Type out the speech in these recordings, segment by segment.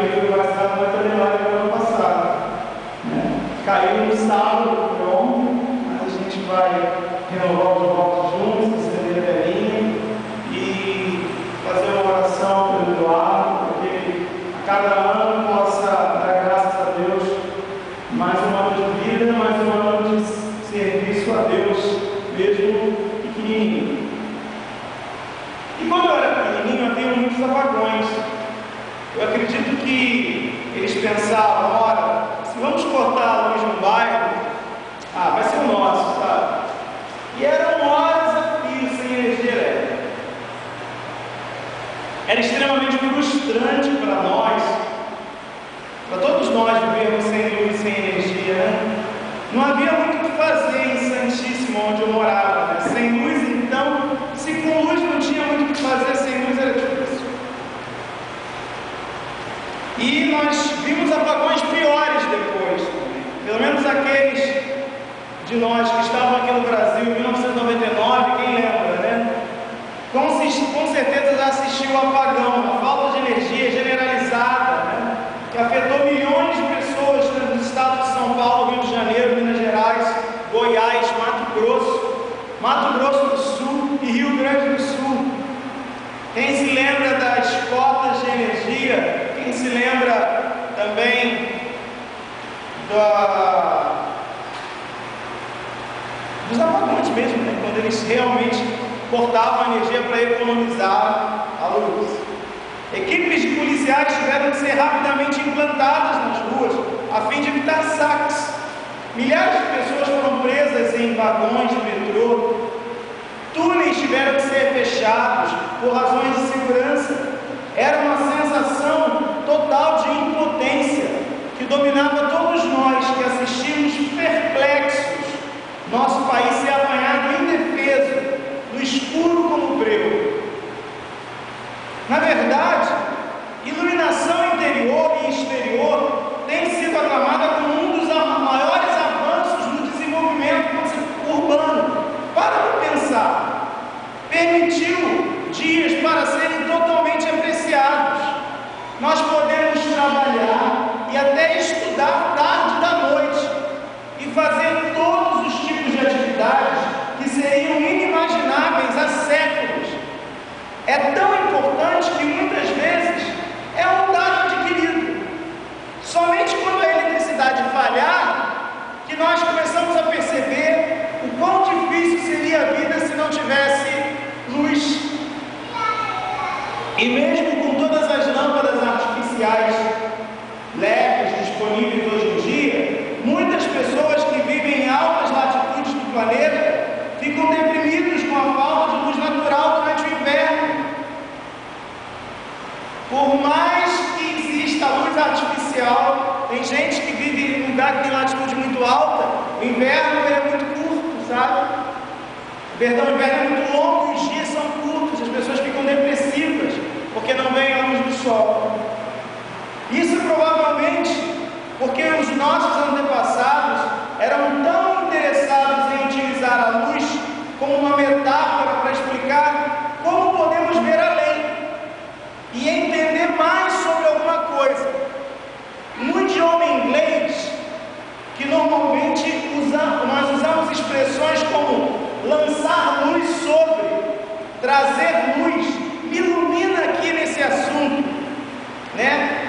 perfil do WhatsApp vai ter live do ano passado. Né? Caiu no sábado, foi ontem, mas a gente vai renovar os votos juntos, acender a velhinha e fazer uma oração pelo Eduardo, para que ele a cada ano possa dar graças a Deus, mais um ano de vida, mais um ano de serviço a Deus, mesmo pequenininho. E quando eu era pequenininho, havia muitos apagões. Eu acredito que eles pensavam, ora, se vamos cortar a luz no bairro, vai ser o nosso, sabe? E eram horas a fio sem energia elétrica. Era extremamente frustrante para nós, para todos nós vivermos sem luz, sem energia, né? Não havia muito o que fazer em Santíssimo, onde eu morava, né? Sem luz, então, se com luz não tinha muito o que fazer, sem luz era difícil. E nós vimos apagões piores depois, pelo menos aqueles de nós que estavam aqui no Brasil em 1999, quem lembra, né? Com certeza já assistiu o apagão, a falta de energia generalizada, né? Que afetou milhões de pessoas nos estados de São Paulo, Rio de Janeiro, Minas Gerais, Goiás, Mato Grosso do Sul e Rio Grande do Sul. Quem se lembra das cotas de energia? Quem se lembra também dos apagões mesmo, né? Quando eles realmente cortavam a energia para economizar a luz. Equipes de policiais tiveram que ser rapidamente implantadas nas ruas a fim de evitar saques. Milhares de pessoas foram presas em vagões de metrô. Túneis tiveram que ser fechados por razões de segurança. Era uma sensação total de impotência que dominava todos nós que assistimos perplexos nosso país ser apanhado indefeso, no escuro como breu. Na verdade, iluminação interior e exterior tem sido aclamada como um dos maiores avanços no desenvolvimento urbano. Para pensar, permitiu dias para serem totalmente apreciados. Nós podemos trabalhar e até estudar tarde da noite e fazer todos os tipos de atividades que seriam inimagináveis há séculos. É tão importante que muitas vezes é um dado adquirido. Somente quando a eletricidade falhar, que nós começamos a perceber o quão difícil seria a vida se não tivesse luz. E mesmo com todas as lâmpadas artificiais leves disponíveis hoje em dia, muitas pessoas que vivem em altas latitudes do planeta ficam deprimidos com a falta de luz natural durante o inverno. Por mais que exista luz artificial, tem gente que vive em lugar que tem latitude muito alta, o inverno é muito curto, sabe? O inverno é muito longo e os dias são curtos, as pessoas ficam depressivas, porque não vem a luz do sol. Isso provavelmente porque os nossos antepassados eram tão interessados em utilizar a luz como uma metáfora para explicar como podemos ver além e entender mais sobre alguma coisa. No idioma inglês, que normalmente nós usamos expressões como lançar luz sobre, trazer luz, me ilumina aqui nesse assunto, né?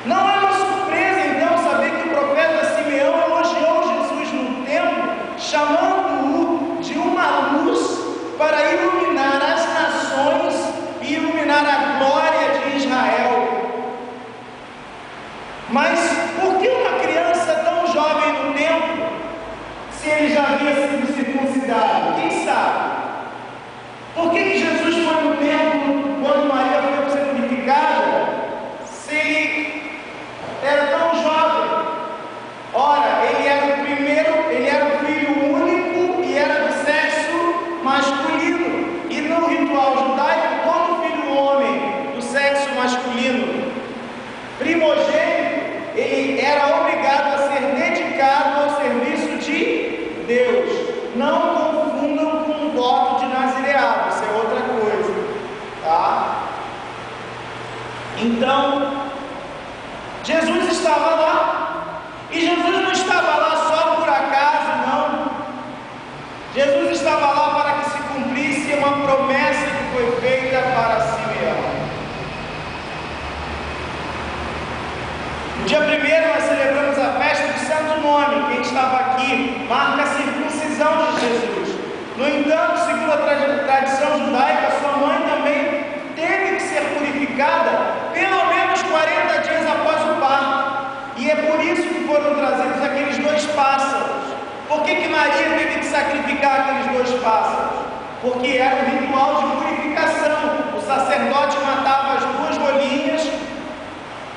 Não é uma surpresa então saber que o profeta Simeão elogiou Jesus no templo, chamando-o de uma luz para iluminar as nações e iluminar a glória de Israel. Mas por que uma criança tão jovem no templo, se ele já havia sido circuncidado? Quem sabe? Por que Jesus foi no templo quando Maria foi ser purificada, se ele era tão jovem? Ora, ele era o filho único e era do sexo masculino. E no ritual judaico, quando o filho homem do sexo masculino primogênito, ele era obrigado a ser dedicado ao serviço de Deus. Não confundam com o voto de nazireado, isso é outra coisa, tá? Então, Jesus estava lá, e Jesus não estava lá só por acaso, não. Jesus estava lá para que se cumprisse uma promessa que foi feita para Simeão. No dia 1º nós celebramos a festa de Santo Nome. Quem estava aqui marca a circuncisão de Jesus. No entanto, segundo a tradição judaica, sua mãe também teve que ser purificada pelo menos 40 dias após o parto. E é por isso que foram trazidos aqueles 2 pássaros. Por que Maria teve que sacrificar aqueles 2 pássaros? Porque era um ritual de purificação. O sacerdote matava as 2 rolinhas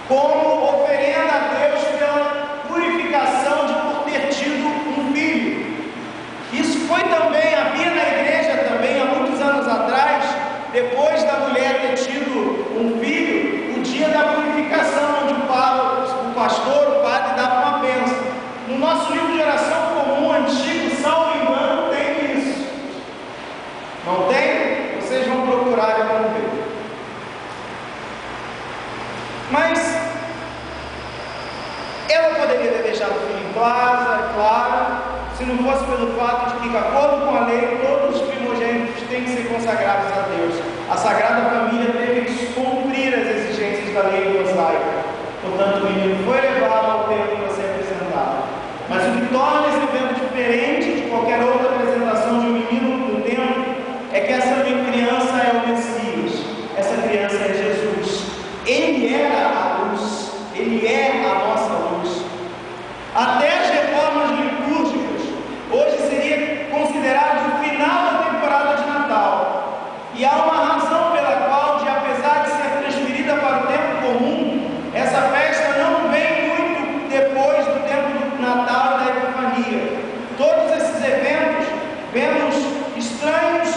como oferenda a Deus pela purificação de por ter tido um filho. Isso foi também, havia na igreja também, há muitos anos atrás, depois da mulher ter tido um filho, o dia da purificação, onde o pastor, o padre, dava uma bênção. No nosso livro de oração comum, antigo, salvo engano, tem isso. Não tem? Vocês vão procurar e vão ver. Mas ela poderia ter deixado o filho em casa, é claro, se não fosse pelo fato de que, de acordo com a lei, todos os primogênitos têm que ser consagrados a Deus. A Sagrada Família teve que cumprir as exigências da lei mosaica. Portanto, o menino foi levado ao templo para ser apresentado. Mas o que torna esse evento diferente de qualquer outra apresentação de um menino no templo é que essa criança é o Messias. Essa criança é Jesus. Ele era a luz, Ele é a nossa luz. Até as reformas litúrgicas, hoje seria considerado o final da temporada de Natal. E há uma razão pela qual, apesar de ser transferida para o tempo comum, essa festa não vem muito depois do tempo do Natal e da Epifania. Todos esses eventos, vemos estranhos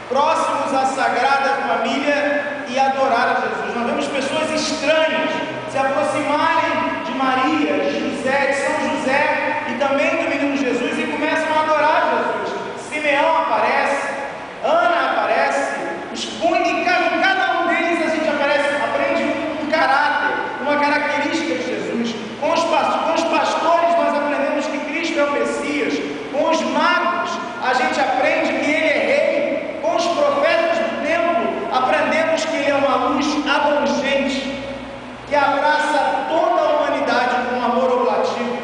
próximos à Sagrada Família e adorar a Jesus. Nós vemos pessoas estranhas se aproximarem de Maria, de José, de São José e também do menino Jesus e começam a adorar Jesus. Simeão aparece, Ana aparece, e cada um deles a gente aprende um caráter, uma característica de Jesus. Com os pastores nós aprendemos que Cristo é o Messias. Com os magos a gente aprende que Ele é Rei. Com os profetas do templo aprendemos que Ele é uma luz abrangente, que abraça toda a humanidade com amor oblativo.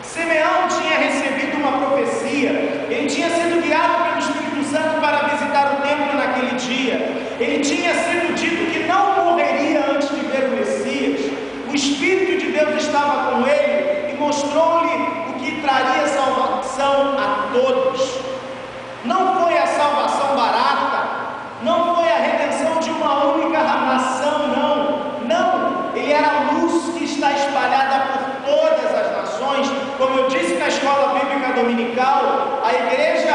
Simeão tinha recebido uma profecia, ele tinha sido guiado pelo Espírito Santo para visitar o templo naquele dia. Ele tinha sido dito que não morreria antes de ver o Messias. O Espírito de Deus estava com ele e mostrou-lhe o que traria salvação a todos. Não foi a salvação barata, não foi a redenção de uma única nação, não. Ele era a luz que está espalhada por todas as nações. Como eu disse na escola bíblica dominical, a igreja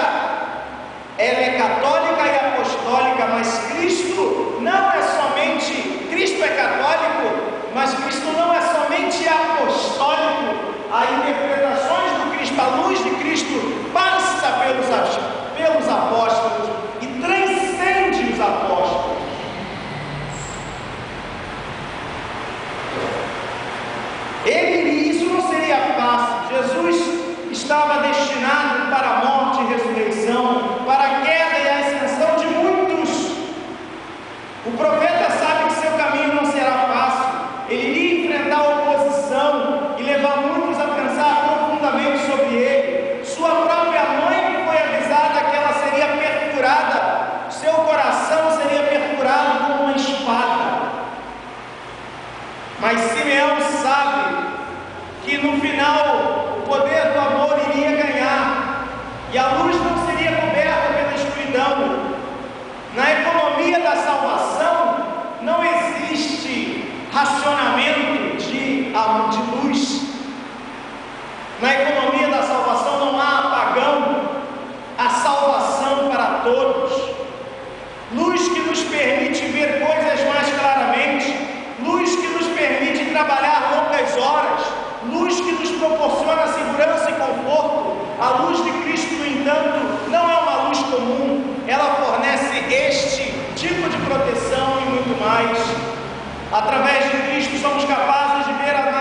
ela é católica e apostólica, mas Cristo não é somente, Cristo é católico, mas Cristo não é somente apostólico. Há interpretações do Cristo, a luz de Cristo passa pelos apóstolos e transcende os apóstolos. Isso não seria fácil. Jesus estava destinado para a morte e ressurreição, para a queda e a ascensão de muitos. O profeta sabe que seu caminho não será fácil. Ele iria enfrentar a oposição e levar muitos a pensar profundamente sobre ele. Sua própria mãe foi avisada que ela seria perfurada, seu coração seria perfurado com uma espada. Mas Simeão sabe que no final o poder do amor iria ganhar e a luz não seria coberta pela escuridão. Na economia da salvação não existe racionamento de luz. Na economia da salvação não há apagão. A salvação para todos. Luz que nos permite ver coisas mais claramente. Luz que nos permite trabalhar longas horas. Luz que nos proporciona segurança e conforto. A luz de Cristo, no entanto, não é uma luz comum. Ela fornece este tipo de proteção e muito mais. Através de Cristo somos capazes de ver a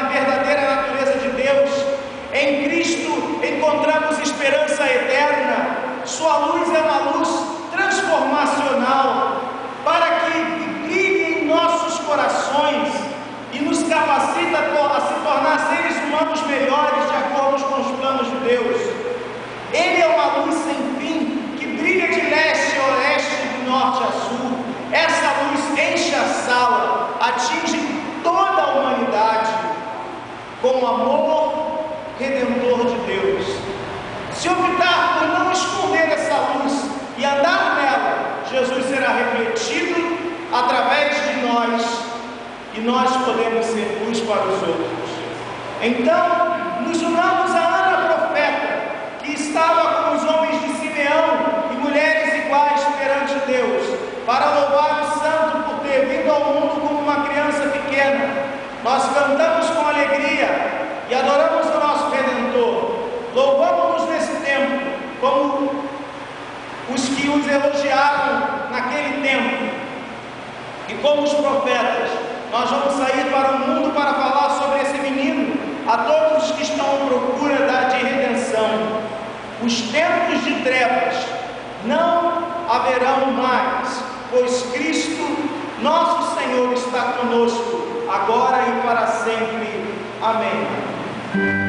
encontramos esperança eterna. Sua luz é uma luz transformacional, para que brilhe em nossos corações e nos capacita a se tornar seres humanos melhores de acordo com os planos de Deus. Ele é uma luz sem fim, que brilha de leste a oeste, de norte a sul. Essa luz enche a sala, atinge toda a humanidade com o amor redentor de Deus. Se optar por não esconder essa luz e andar nela, Jesus será refletido através de nós, e nós podemos ser luz para os outros. Então, nos unamos a Ana profeta, que estava com os homens de Simeão e mulheres iguais perante Deus, para louvar o Santo por ter vindo ao mundo como uma criança pequena. Nós cantamos com alegria e adoramos o nosso Redentor. Louvamos-nos nesse tempo, como os que os elogiaram naquele tempo, e como os profetas. Nós vamos sair para o mundo para falar sobre esse menino, a todos os que estão à procura de redenção. Os tempos de trevas não haverão mais, pois Cristo, nosso Senhor, está conosco, agora e para sempre. Amém.